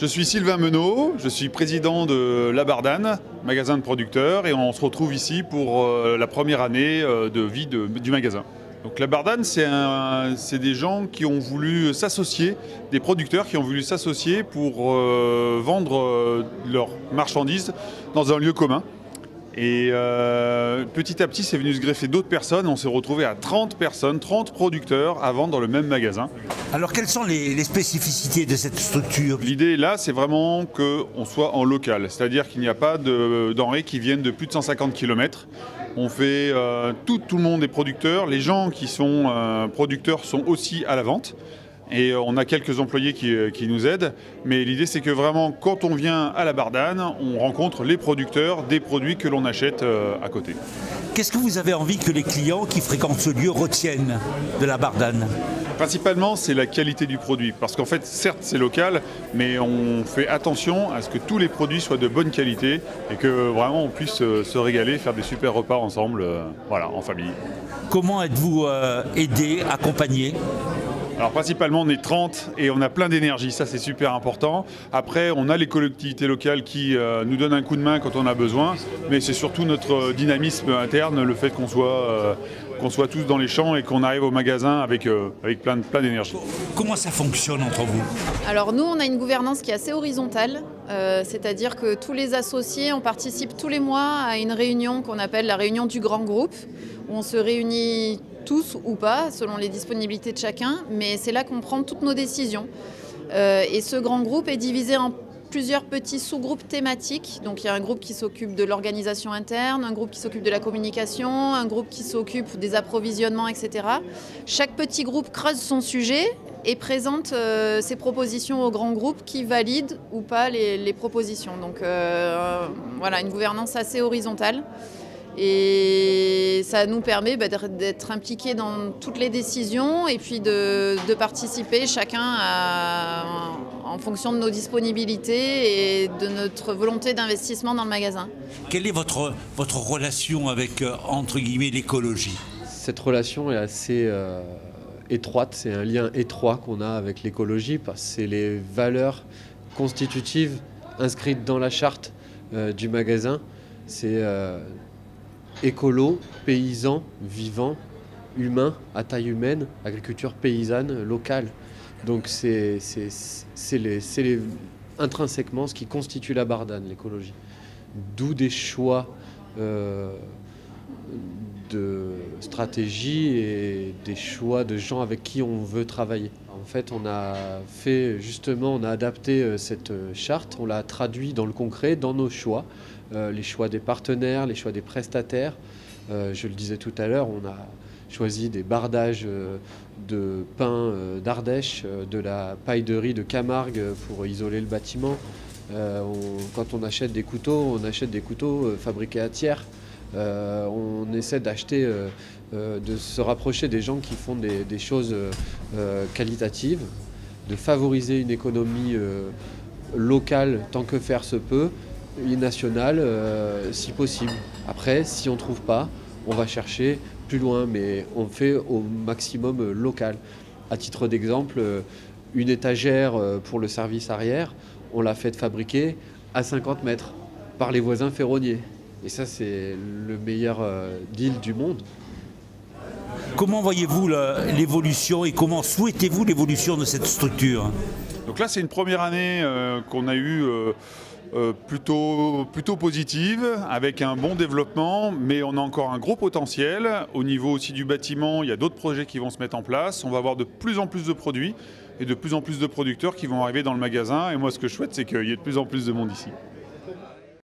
Je suis Sylvain Menot, je suis président de La Bardane, magasin de producteurs, et on se retrouve ici pour la première année de vie du magasin. Donc La Bardane, c'est des gens qui ont voulu s'associer, des producteurs qui ont voulu s'associer pour vendre leurs marchandises dans un lieu commun. Et petit à petit, c'est venu se greffer d'autres personnes. On s'est retrouvé à 30 personnes, 30 producteurs à vendre dans le même magasin. Alors, quelles sont les spécificités de cette structure? L'idée là, c'est vraiment qu'on soit en local. C'est-à-dire qu'il n'y a pas de denrées qui viennent de plus de 150 km. On fait tout le monde est producteur. Les gens qui sont producteurs sont aussi à la vente. Et on a quelques employés qui nous aident. Mais l'idée, c'est que vraiment, quand on vient à La Bardane, on rencontre les producteurs des produits que l'on achète à côté. Qu'est-ce que vous avez envie que les clients qui fréquentent ce lieu retiennent de La Bardane? Principalement, c'est la qualité du produit. Parce qu'en fait, certes, c'est local, mais on fait attention à ce que tous les produits soient de bonne qualité et que vraiment on puisse se régaler, faire des super repas ensemble, voilà, en famille. Comment êtes-vous aidé, accompagné? Alors principalement on est 30 et on a plein d'énergie, ça c'est super important. Après on a les collectivités locales qui nous donnent un coup de main quand on a besoin, mais c'est surtout notre dynamisme interne, le fait qu'on soit tous dans les champs et qu'on arrive au magasin avec plein d'énergie. Comment ça fonctionne entre vous? Alors nous on a une gouvernance qui est assez horizontale, c'est-à-dire que tous les associés, on participe tous les mois à une réunion qu'on appelle la réunion du grand groupe, où on se réunit tous ou pas, selon les disponibilités de chacun, mais c'est là qu'on prend toutes nos décisions. Et ce grand groupe est divisé en plusieurs petits sous-groupes thématiques. Donc il y a un groupe qui s'occupe de l'organisation interne, un groupe qui s'occupe de la communication, un groupe qui s'occupe des approvisionnements, etc. Chaque petit groupe creuse son sujet et présente ses propositions au grand groupe qui valide ou pas les propositions. Donc voilà, une gouvernance assez horizontale. Et ça nous permet d'être impliqués dans toutes les décisions et puis de participer chacun en fonction de nos disponibilités et de notre volonté d'investissement dans le magasin. Quelle est votre relation avec, entre guillemets, l'écologie? Cette relation est assez étroite, c'est un lien étroit qu'on a avec l'écologie parce que c'est les valeurs constitutives inscrites dans la charte du magasin. C'est écolo, paysan, vivant, humain, à taille humaine, agriculture paysanne, locale. Donc c'est intrinsèquement ce qui constitue La Bardane, l'écologie. D'où des choix de stratégie et des choix de gens avec qui on veut travailler. En fait, on a adapté cette charte, on l'a traduit dans le concret, dans nos choix. Les choix des partenaires, les choix des prestataires. Je le disais tout à l'heure, on a choisi des bardages de pin d'Ardèche, de la paille de riz de Camargue pour isoler le bâtiment. Quand on achète des couteaux fabriqués à Thiers. On essaie d'acheter, de se rapprocher des gens qui font des choses qualitatives, de favoriser une économie locale tant que faire se peut, et nationale si possible. Après, si on ne trouve pas, on va chercher plus loin, mais on fait au maximum local. À titre d'exemple, une étagère pour le service arrière, on l'a fait fabriquer à 50 mètres par les voisins ferronniers. Et ça, c'est le meilleur deal du monde. Comment voyez-vous l'évolution et comment souhaitez-vous l'évolution de cette structure? Donc là, c'est une première année qu'on a eue plutôt positive, avec un bon développement, mais on a encore un gros potentiel. Au niveau aussi du bâtiment, il y a d'autres projets qui vont se mettre en place. On va avoir de plus en plus de produits et de plus en plus de producteurs qui vont arriver dans le magasin. Et moi, ce que je souhaite, c'est qu'il y ait de plus en plus de monde ici.